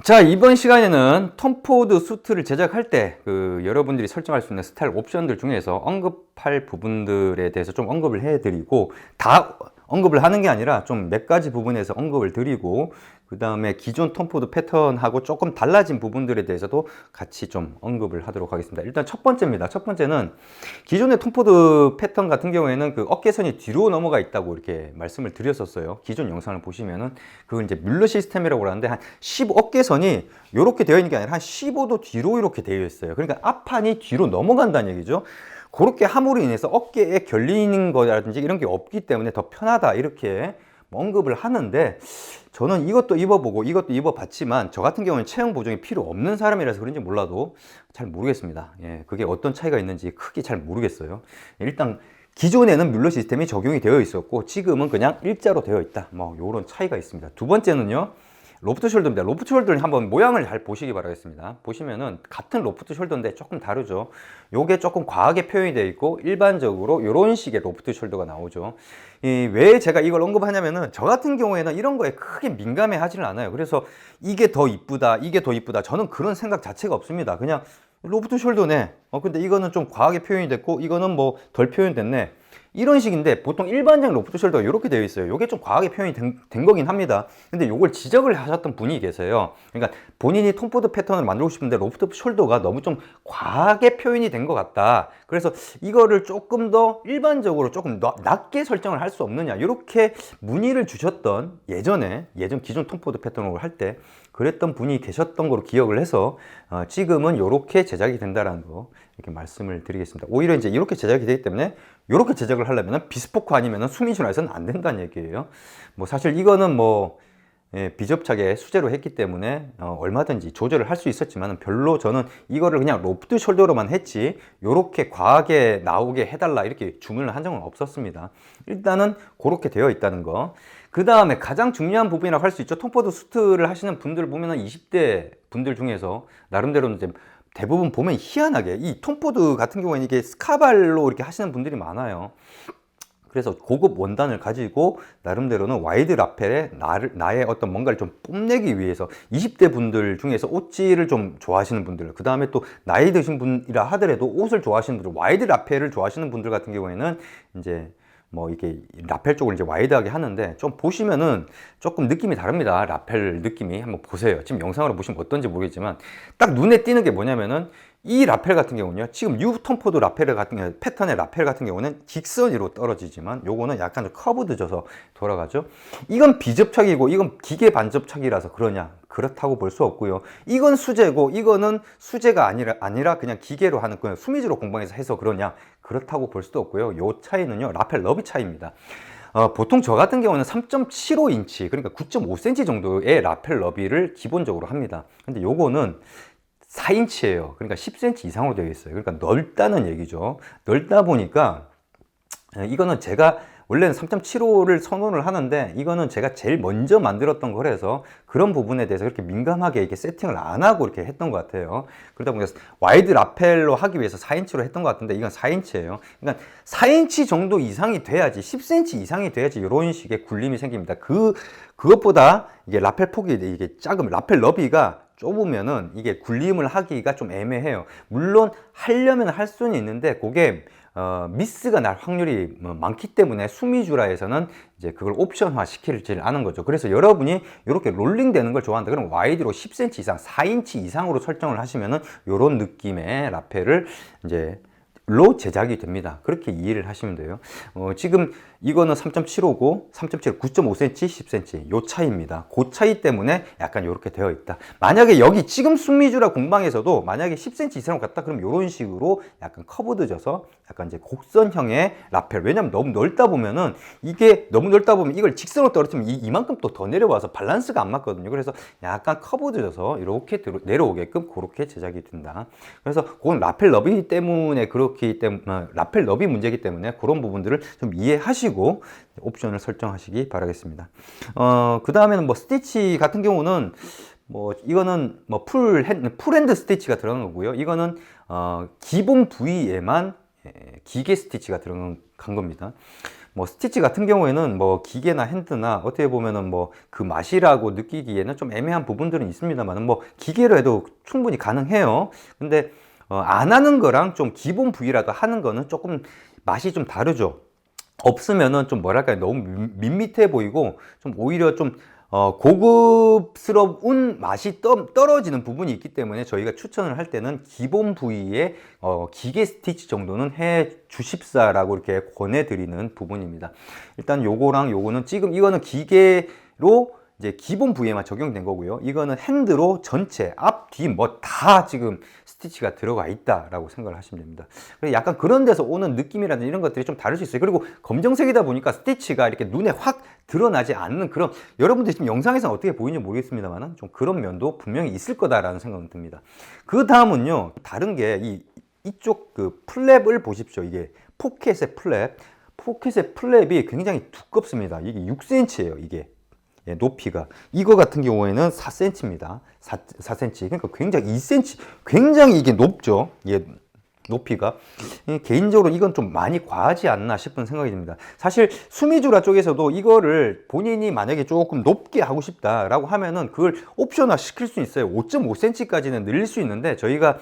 자, 이번 시간에는 톰 포드 수트를 제작할 때 여러분들이 설정할 수 있는 스타일 옵션들 중에서 언급할 부분들에 대해서 좀 언급을 해드리고, 다 언급을 하는 게 아니라 좀 몇 가지 부분에서 언급을 드리고, 그 다음에 기존 톰 포드 패턴하고 조금 달라진 부분들에 대해서도 같이 좀 언급을 하도록 하겠습니다. 일단 첫 번째입니다. 첫 번째는 기존의 톰 포드 패턴 같은 경우에는 그 어깨선이 뒤로 넘어가 있다고 이렇게 말씀을 드렸었어요. 기존 영상을 보시면은 그걸 이제 뮬러 시스템이라고 하는데, 한 15, 어깨선이 이렇게 되어 있는 게 아니라 한 15도 뒤로 이렇게 되어 있어요. 그러니까 앞판이 뒤로 넘어간다는 얘기죠. 그렇게 함으로 인해서 어깨에 결리는 거라든지 이런 게 없기 때문에 더 편하다, 이렇게 언급을 하는데, 저는 이것도 입어보고 이것도 입어봤지만 저 같은 경우는 체형 보정이 필요 없는 사람이라서 그런지 몰라도 잘 모르겠습니다. 예, 그게 어떤 차이가 있는지 크게 잘 모르겠어요. 일단 기존에는 뮬러 시스템이 적용이 되어 있었고 지금은 그냥 일자로 되어 있다, 뭐 이런 차이가 있습니다. 두 번째는요, 로프트 숄더입니다. 로프트 숄더를 한번 모양을 잘 보시기 바라겠습니다. 보시면은 같은 로프트 숄더인데 조금 다르죠. 요게 조금 과하게 표현이 되어 있고, 일반적으로 이런 식의 로프트 숄더가 나오죠. 왜 제가 이걸 언급하냐면은, 저 같은 경우에는 이런 거에 크게 민감해 하지는 않아요. 그래서 이게 더 이쁘다, 이게 더 이쁘다, 저는 그런 생각 자체가 없습니다. 그냥 로프트 숄더네. 근데 이거는 좀 과하게 표현이 됐고 이거는 뭐 덜 표현됐네, 이런 식인데, 보통 일반적 로프트 숄더가 이렇게 되어 있어요. 이게 좀 과하게 표현이 된 거긴 합니다. 근데 이걸 지적을 하셨던 분이 계세요. 그러니까 본인이 톰 포드 패턴을 만들고 싶은데 로프트 숄더가 너무 좀 과하게 표현이 된 것 같다. 그래서 이거를 조금 더 일반적으로 조금 낮게 설정을 할 수 없느냐, 이렇게 문의를 주셨던, 예전 기존 톰 포드 패턴을 할 때 그랬던 분이 계셨던 거로 기억을 해서 지금은 이렇게 제작이 된다라는 거 이렇게 말씀을 드리겠습니다. 오히려 이제 이렇게 제작이 되기 때문에 이렇게 제작을 하려면 비스포크 아니면 수미준화해서는 안 된다는 얘기예요. 뭐 사실 이거는 뭐 비접착에 수제로 했기 때문에 얼마든지 조절을 할 수 있었지만, 별로 저는 이거를 그냥 로프트 숄더로만 했지 이렇게 과하게 나오게 해달라 이렇게 주문을 한 적은 없었습니다. 일단은 그렇게 되어 있다는 거. 그 다음에 가장 중요한 부분이라고 할 수 있죠. 톰 포드 수트를 하시는 분들 보면은 20대 분들 중에서 나름대로 이제 대부분 보면 희한하게 이 톰 포드 같은 경우에는 이게 스카발로 이렇게 하시는 분들이 많아요. 그래서 고급 원단을 가지고 나름대로는 와이드 라펠에 나의 어떤 뭔가를 좀 뽐내기 위해서, 20대 분들 중에서 옷질을 좀 좋아하시는 분들, 그 다음에 또 나이 드신 분이라 하더라도 옷을 좋아하시는 분들, 와이드 라펠을 좋아하시는 분들 같은 경우에는 이제 뭐 이게 라펠 쪽을 이제 와이드하게 하는데, 좀 보시면은 조금 느낌이 다릅니다. 라펠 느낌이 한번 보세요. 지금 영상으로 보시면 어떤지 모르겠지만 딱 눈에 띄는 게 뭐냐면은, 이 라펠 같은 경우는요, 지금 뉴톰 포드 라펠 같은 경우, 패턴의 라펠 같은 경우는 직선으로 떨어지지만 요거는 약간 좀 커브드져서 돌아가죠. 이건 비접착이고 이건 기계 반접착이라서 그러냐, 그렇다고 볼 수 없고요. 이건 수제고 이거는 수제가 아니라 그냥 기계로 하는, 그냥 수미지로 공방에서 해서 그러냐, 그렇다고 볼 수도 없고요. 요 차이는요, 라펠 너비 차이입니다. 보통 저 같은 경우는 3.75인치, 그러니까 9.5cm 정도의 라펠 너비를 기본적으로 합니다. 근데 요거는 4인치예요. 그러니까 10cm 이상으로 되어 있어요. 그러니까 넓다는 얘기죠. 넓다 보니까 이거는 제가 원래는 3.75를 선호를 하는데, 이거는 제가 제일 먼저 만들었던 거라서 그런 부분에 대해서 그렇게 민감하게 이렇게 세팅을 안 하고 이렇게 했던 것 같아요. 그러다 보니까 와이드 라펠로 하기 위해서 4인치로 했던 것 같은데, 이건 4인치예요. 그러니까 4인치 정도 이상이 돼야지, 10cm 이상이 돼야지 이런 식의 굴림이 생깁니다. 그것보다 이게 라펠 폭이 이게 작으면, 라펠 너비가 좁으면은 이게 굴림을 하기가 좀 애매해요. 물론 하려면 할 수는 있는데, 그게 미스가 날 확률이 많기 때문에 수미주라에서는 이제 그걸 옵션화 시키지 않은 거죠. 그래서 여러분이 이렇게 롤링 되는 걸 좋아한다 그럼 와이드로 10cm 이상, 4인치 이상으로 설정을 하시면은 이런 느낌의 라펠을 이제 로 제작이 됩니다. 그렇게 이해를 하시면 돼요. 지금 이거는 3.75고 3.75, 9.5cm, 10cm 요 차이입니다. 그 차이 때문에 약간 이렇게 되어 있다. 만약에 여기 지금 순미주라 공방에서도 만약에 10cm 이상으로 갔다 그러면 이런 식으로 약간 커브드져서 약간 이제 곡선형의 라펠. 왜냐면 너무 넓다 보면은, 이게 너무 넓다 보면 이걸 직선으로 떨어뜨리면 이만큼 또 더 내려와서 밸런스가 안 맞거든요. 그래서 약간 커브드져서 이렇게 내려오게끔 그렇게 제작이 된다. 그래서 그건 라펠 너비 때문에 그렇기 때문에, 라펠 너비 문제이기 때문에 그런 부분들을 좀 이해하시고 옵션을 설정하시기 바라겠습니다. 그 다음에는 뭐 스티치 같은 경우는 뭐 이거는 뭐 풀핸드 스티치가 들어간 거고요. 이거는 기본 부위에만 기계 스티치가 들어간 겁니다. 뭐 스티치 같은 경우에는 뭐 기계나 핸드나 어떻게 보면은 뭐 그 맛이라고 느끼기에는 좀 애매한 부분들은 있습니다만 뭐 기계로 해도 충분히 가능해요. 근데 안 하는 거랑 좀 기본 부위라도 하는 거는 조금 맛이 좀 다르죠. 없으면은 좀 뭐랄까요, 너무 밋밋해 보이고 좀 오히려 좀 고급스러운 맛이 떨어지는 부분이 있기 때문에 저희가 추천을 할 때는 기본 부위에 기계 스티치 정도는 해 주십사라고 이렇게 권해드리는 부분입니다. 일단 요거랑 요거는 지금 이거는 기계로 이제 기본 부위에만 적용된 거고요. 이거는 핸드로 전체 앞, 뒤 뭐 다 지금 스티치가 들어가 있다라고 생각을 하시면 됩니다. 약간 그런 데서 오는 느낌이라든지 이런 것들이 좀 다를 수 있어요. 그리고 검정색이다 보니까 스티치가 이렇게 눈에 확 드러나지 않는 그런, 여러분들 지금 영상에서 어떻게 보이는지 모르겠습니다만 좀 그런 면도 분명히 있을 거다라는 생각은 듭니다. 그 다음은요, 다른 게 이쪽 그 플랩을 보십시오. 이게 포켓의 플랩이 굉장히 두껍습니다. 이게 6cm예요. 이게 높이가, 이거 같은 경우에는 4cm입니다. 4cm. 그러니까 굉장히 2cm, 굉장히 이게 높죠. 높이가. 개인적으로 이건 좀 많이 과하지 않나 싶은 생각이 듭니다. 사실 수미주라 쪽에서도 이거를 본인이 만약에 조금 높게 하고 싶다라고 하면은 그걸 옵션화 시킬 수 있어요. 5.5cm까지는 늘릴 수 있는데 저희가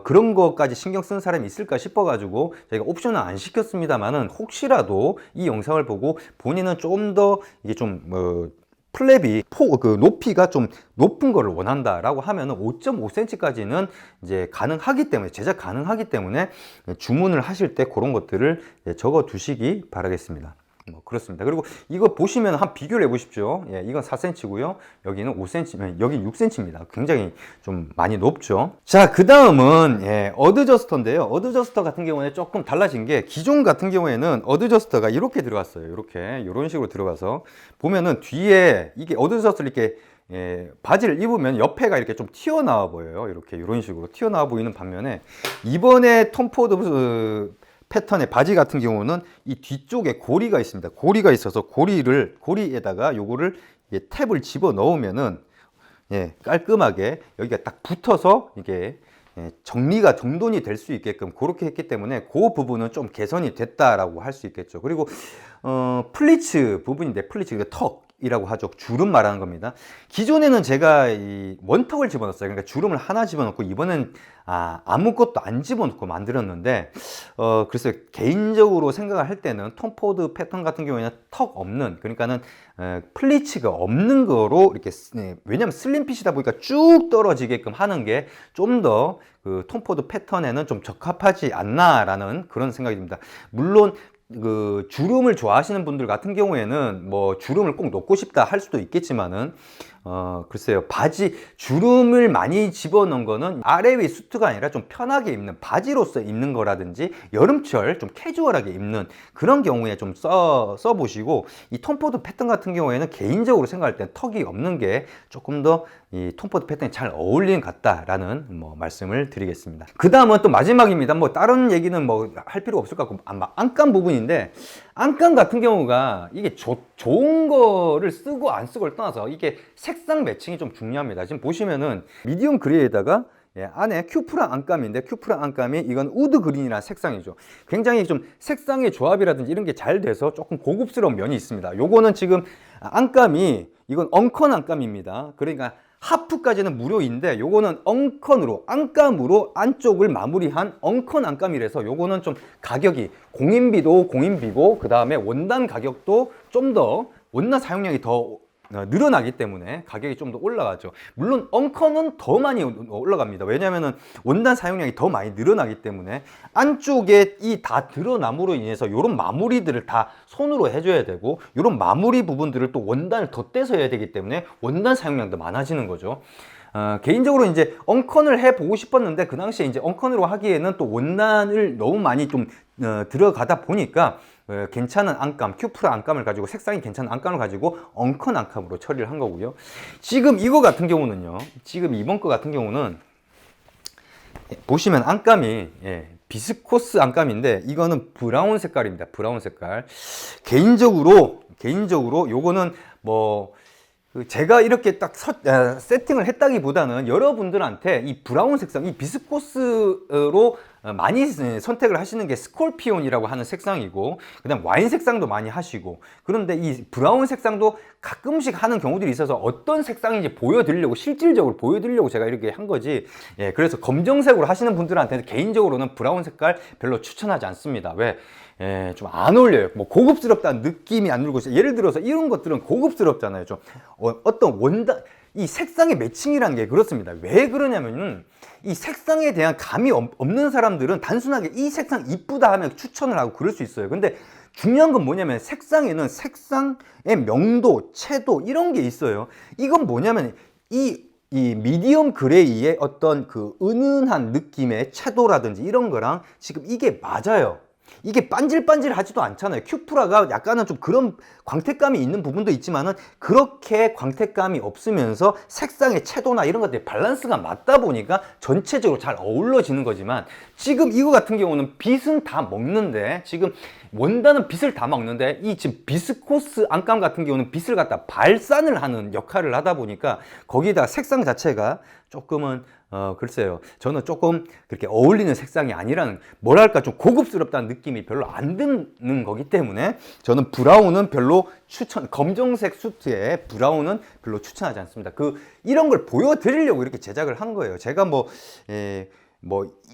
그런 것까지 신경 쓰는 사람이 있을까 싶어가지고 저희가 옵션화 안 시켰습니다만은, 혹시라도 이 영상을 보고 본인은 좀 더 이게 좀 플랩이 그 높이가 좀 높은 거를 원한다라고 하면은 5.5cm까지는 이제 가능하기 때문에, 제작 가능하기 때문에 주문을 하실 때 그런 것들을 적어 두시기 바라겠습니다. 뭐 그렇습니다. 그리고 이거 보시면 한 비교를 해 보십시오. 이건 4cm고요. 여기는 5cm, 여기 6cm입니다. 굉장히 좀 많이 높죠. 자, 그 다음은 어드저스터인데요. 어드저스터 같은 경우에 조금 달라진 게, 기존 같은 경우에는 어드저스터가 이렇게 들어갔어요. 이렇게 이런 식으로 들어가서 보면은 뒤에 이게 어드저스터를 이렇게 바지를 입으면 옆에가 이렇게 좀 튀어나와 보여요. 이렇게 이런 식으로 튀어나와 보이는 반면에, 이번에 톰포드 패턴의 바지 같은 경우는 이 뒤쪽에 고리가 있습니다. 고리가 있어서 고리에다가 요거를 탭을 집어 넣으면은 깔끔하게 여기가 딱 붙어서 이게 정돈이 될 수 있게끔 그렇게 했기 때문에 그 부분은 좀 개선이 됐다라고 할 수 있겠죠. 그리고 플리츠 부분인데, 플리츠 턱이라고 하죠. 주름 말하는 겁니다. 기존에는 제가 이 원턱을 집어넣었어요. 그러니까 주름을 하나 집어넣고, 이번엔 아무것도 안 집어넣고 만들었는데, 글쎄요, 개인적으로 생각을 할 때는 톰포드 패턴 같은 경우에는 턱 없는, 그러니까는 플리츠가 없는 거로 이렇게, 왜냐면 슬림핏이다 보니까 쭉 떨어지게끔 하는 게 좀 더 그 톰포드 패턴에는 좀 적합하지 않나라는 그런 생각이 듭니다. 물론 그 주름을 좋아하시는 분들 같은 경우에는 뭐 주름을 꼭 넣고 싶다 할 수도 있겠지만은, 글쎄요, 바지 주름을 많이 집어넣은 거는 아래 위 수트가 아니라 좀 편하게 입는 바지로서 입는 거라든지, 여름철 좀 캐주얼하게 입는 그런 경우에 좀 써보시고, 이 톰포드 패턴 같은 경우에는 개인적으로 생각할 때 턱이 없는 게 조금 더 이 톰포드 패턴이 잘 어울리는 것 같다라는 말씀을 드리겠습니다. 그 다음은 또 마지막입니다. 뭐 다른 얘기는 뭐 할 필요 없을 것 같고, 안감 부분인데, 안감 같은 경우가 이게 좋은 거를 쓰고 안 쓰고를 떠나서 이게 색상 매칭이 좀 중요합니다. 지금 보시면은 미디움 그레이에다가 안에 큐프라 안감인데, 큐프라 안감이 이건 우드 그린이라는 색상이죠. 굉장히 좀 색상의 조합이라든지 이런 게 잘 돼서 조금 고급스러운 면이 있습니다. 요거는 지금 안감이, 이건 엉컨 안감입니다. 그러니까 하프까지는 무료인데, 요거는 안감으로 안쪽을 마무리한 엉컨 안감이라서 요거는 좀 가격이, 공인비도 공인비고, 그 다음에 원단 가격도 좀 더, 원단 사용량이 더 늘어나기 때문에 가격이 좀 더 올라가죠. 물론 엉컨은 더 많이 올라갑니다. 왜냐하면 원단 사용량이 더 많이 늘어나기 때문에, 안쪽에 이 다 드러남으로 인해서 이런 마무리들을 다 손으로 해줘야 되고, 이런 마무리 부분들을 또 원단을 덧대서 해야 되기 때문에 원단 사용량도 많아지는 거죠. 개인적으로 이제 엉컨을 해보고 싶었는데, 그 당시에 이제 엉컨으로 하기에는 또 원단을 너무 많이 좀 들어가다 보니까 괜찮은 안감, 큐프라 안감을 가지고, 색상이 괜찮은 안감을 가지고 엉컨 안감으로 처리를 한 거고요. 지금 이거 같은 경우는요, 지금 이번 거 같은 경우는 보시면 안감이 비스코스 안감인데, 이거는 브라운 색깔입니다. 브라운 색깔. 개인적으로 요거는 뭐 제가 이렇게 딱 세팅을 했다기보다는 여러분들한테 이 브라운 색상, 이 비스코스로 많이 선택을 하시는 게 스콜피온이라고 하는 색상이고, 그다음 와인 색상도 많이 하시고, 그런데 이 브라운 색상도 가끔씩 하는 경우들이 있어서 어떤 색상인지 보여드리려고, 실질적으로 보여드리려고 제가 이렇게 한 거지. 예, 그래서 검정색으로 하시는 분들한테는 개인적으로는 브라운 색깔 별로 추천하지 않습니다. 왜? 예, 좀 안 어울려요. 뭐 고급스럽다는 느낌이 안 들고 있어요. 예를 들어서 이런 것들은 고급스럽잖아요. 좀 어떤 원단, 이 색상의 매칭이라는 게 그렇습니다. 왜 그러냐면은 이 색상에 대한 감이 없는 사람들은 단순하게 이 색상 이쁘다 하면 추천을 하고 그럴 수 있어요. 근데 중요한 건 뭐냐면 색상에는 색상의 명도, 채도 이런 게 있어요. 이건 뭐냐면 이 미디엄 그레이의 어떤 그 은은한 느낌의 채도라든지 이런 거랑 지금 이게 맞아요. 이게 반질반질하지도 않잖아요. 큐프라가 약간은 좀 그런 광택감이 있는 부분도 있지만은 그렇게 광택감이 없으면서 색상의 채도나 이런 것들이 밸런스가 맞다 보니까 전체적으로 잘 어우러지는 거지만, 지금 이거 같은 경우는 빛은 다 먹는데, 지금 원단은 빛을 다 먹는데 이 지금 비스코스 안감 같은 경우는 빛을 갖다 발산을 하는 역할을 하다 보니까 거기다 색상 자체가 조금은 글쎄요, 저는 조금 그렇게 어울리는 색상이 아니라는, 뭐랄까 좀 고급스럽다는 느낌이 별로 안 드는 거기 때문에 저는 브라운은 별로 검정색 수트에 브라운은 별로 추천하지 않습니다. 이런 걸 보여드리려고 이렇게 제작을 한 거예요. 제가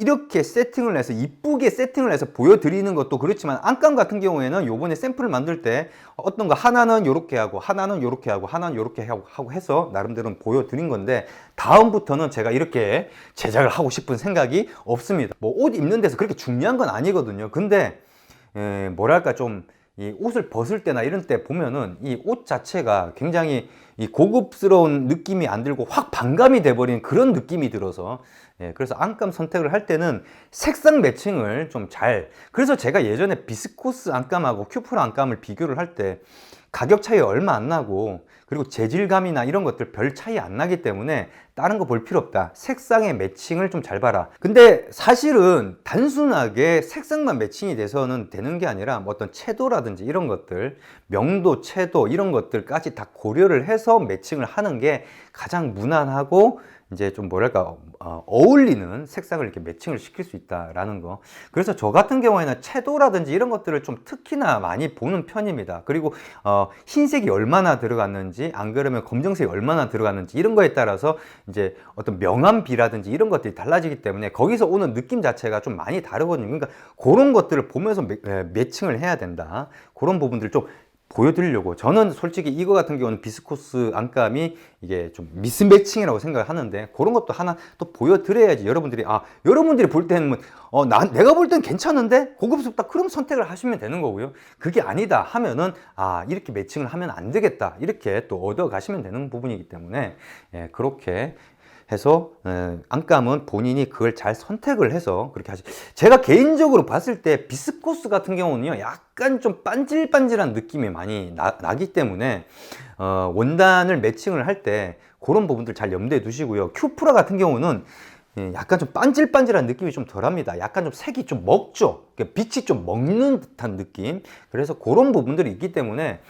이렇게 세팅을 해서 이쁘게 세팅을 해서 보여드리는 것도 그렇지만, 안감 같은 경우에는 요번에 샘플을 만들 때 어떤 거 하나는 요렇게 하고 하나는 요렇게 하고 하나는 요렇게 하고 해서 나름대로 보여드린 건데, 다음부터는 제가 이렇게 제작을 하고 싶은 생각이 없습니다. 뭐 옷 입는 데서 그렇게 중요한 건 아니거든요. 근데 뭐랄까 좀 이 옷을 벗을 때나 이런 때 보면은 이 옷 자체가 굉장히 이 고급스러운 느낌이 안 들고 확 반감이 돼버리는 그런 느낌이 들어서, 그래서 안감 선택을 할 때는 색상 매칭을 좀 그래서 제가 예전에 비스코스 안감하고 큐프라 안감을 비교를 할 때 가격 차이 얼마 안 나고, 그리고 재질감이나 이런 것들 별 차이 안 나기 때문에 다른 거 볼 필요 없다. 색상의 매칭을 좀 잘 봐라. 근데 사실은 단순하게 색상만 매칭이 돼서는 되는 게 아니라 뭐 어떤 채도라든지 이런 것들, 명도, 채도 이런 것들까지 다 고려를 해서 매칭을 하는 게 가장 무난하고 이제 좀 뭐랄까 어울리는 색상을 이렇게 매칭을 시킬 수 있다라는 거. 그래서 저 같은 경우에는 채도라든지 이런 것들을 좀 특히나 많이 보는 편입니다. 그리고 흰색이 얼마나 들어갔는지, 안 그러면 검정색이 얼마나 들어갔는지 이런 거에 따라서 이제 어떤 명암비라든지 이런 것들이 달라지기 때문에 거기서 오는 느낌 자체가 좀 많이 다르거든요. 그러니까 그런 것들을 보면서 매칭을 해야 된다. 그런 부분들 좀 보여드리려고. 저는 솔직히 이거 같은 경우는 비스코스 안감이 이게 좀 미스매칭이라고 생각을 하는데, 그런 것도 하나 또 보여드려야지 여러분들이 볼 때는 내가 볼 땐 괜찮은데 고급스럽다, 그럼 선택을 하시면 되는 거고요. 그게 아니다 하면은 이렇게 매칭을 하면 안 되겠다, 이렇게 또 얻어 가시면 되는 부분이기 때문에, 그렇게 해서 안감은 본인이 그걸 잘 선택을 해서 그렇게 하시. 제가 개인적으로 봤을 때 비스코스 같은 경우는요, 약간 좀 반질반질한 느낌이 많이 나기 때문에 원단을 매칭을 할 때 그런 부분들 잘 염두에 두시고요. 큐프라 같은 경우는 약간 좀 반질반질한 느낌이 좀 덜합니다. 약간 좀 색이 좀 먹죠. 빛이 좀 먹는 듯한 느낌. 그래서 그런 부분들이 있기 때문에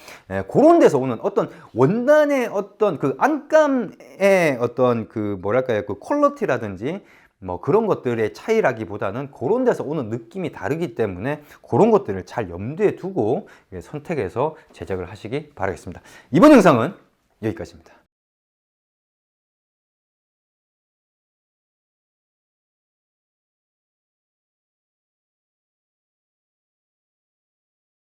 그런 데서 오는 어떤 원단의 어떤 그 안감의 어떤 그 뭐랄까요, 그 퀄리티라든지 뭐 그런 것들의 차이라기보다는 그런 데서 오는 느낌이 다르기 때문에 그런 것들을 잘 염두에 두고 선택해서 제작을 하시기 바라겠습니다. 이번 영상은 여기까지입니다.